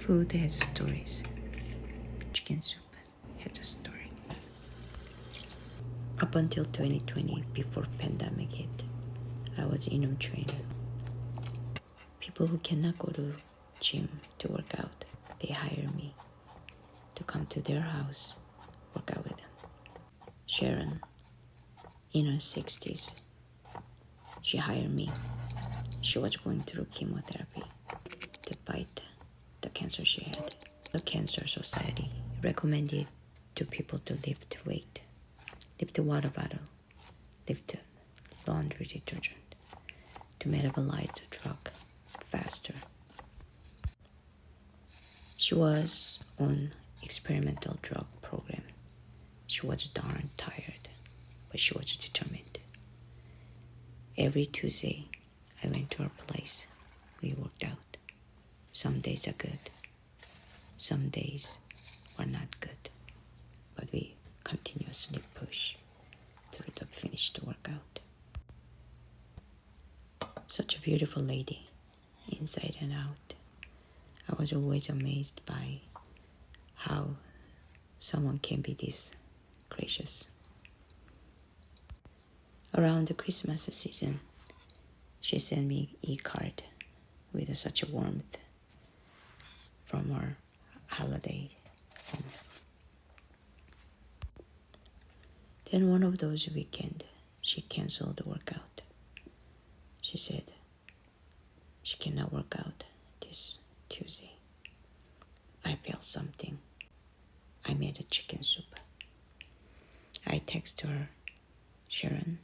Food has stories. Chicken soup has a story. Up until 2020, before pandemic hit, I was Ilmee trainer. People who cannot go to gym to work out, they hire me to come to their house, work out with them. Sharon, in her 60s, she hired me. She was going through chemotherapy to fight the cancer she had. The Cancer Society recommended to people to lift weight, lift water bottle, lift laundry detergent, to metabolize the drug faster. She was on experimental drug program. She was darn tired, but she was determined. Every Tuesday, I went to her place. We worked out. Some days are good. Some days were not good. But we continuously push through the finished workout. Such a beautiful lady, inside and out. I was always amazed by how someone can be this gracious. Around the Christmas season, she sent me e-card with such a warmth from her holiday home. Then one of those weekends, she canceled the workout. She said she cannot work out this Tuesday. I felt something. I made a chicken soup. I texted her, Sharon,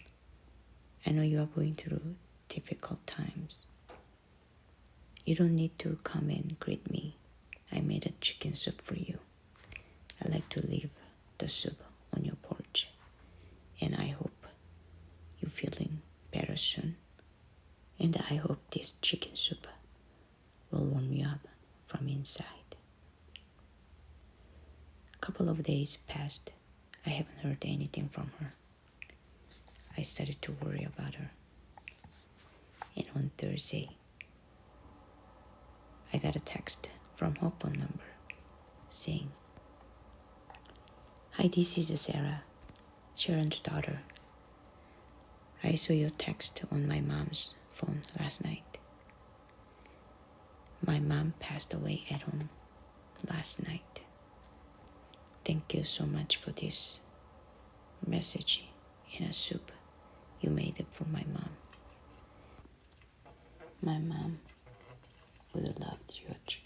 I know you are going through difficult times. You don't need to come and greet me. I made a chicken soup for you. I like to leave the soup on your porch. And I hope you're feeling better soon. And I hope this chicken soup will warm you up from inside. A couple of days passed. I haven't heard anything from her. I started to worry about her. And on Thursday, I got a text from her phone number saying, Hi, this is Sarah, Sharon's daughter. I saw your text on my mom's phone last night. My mom passed away at home last night. Thank you so much for this message in a soup you made it for my mom. My mom would have loved your chicken.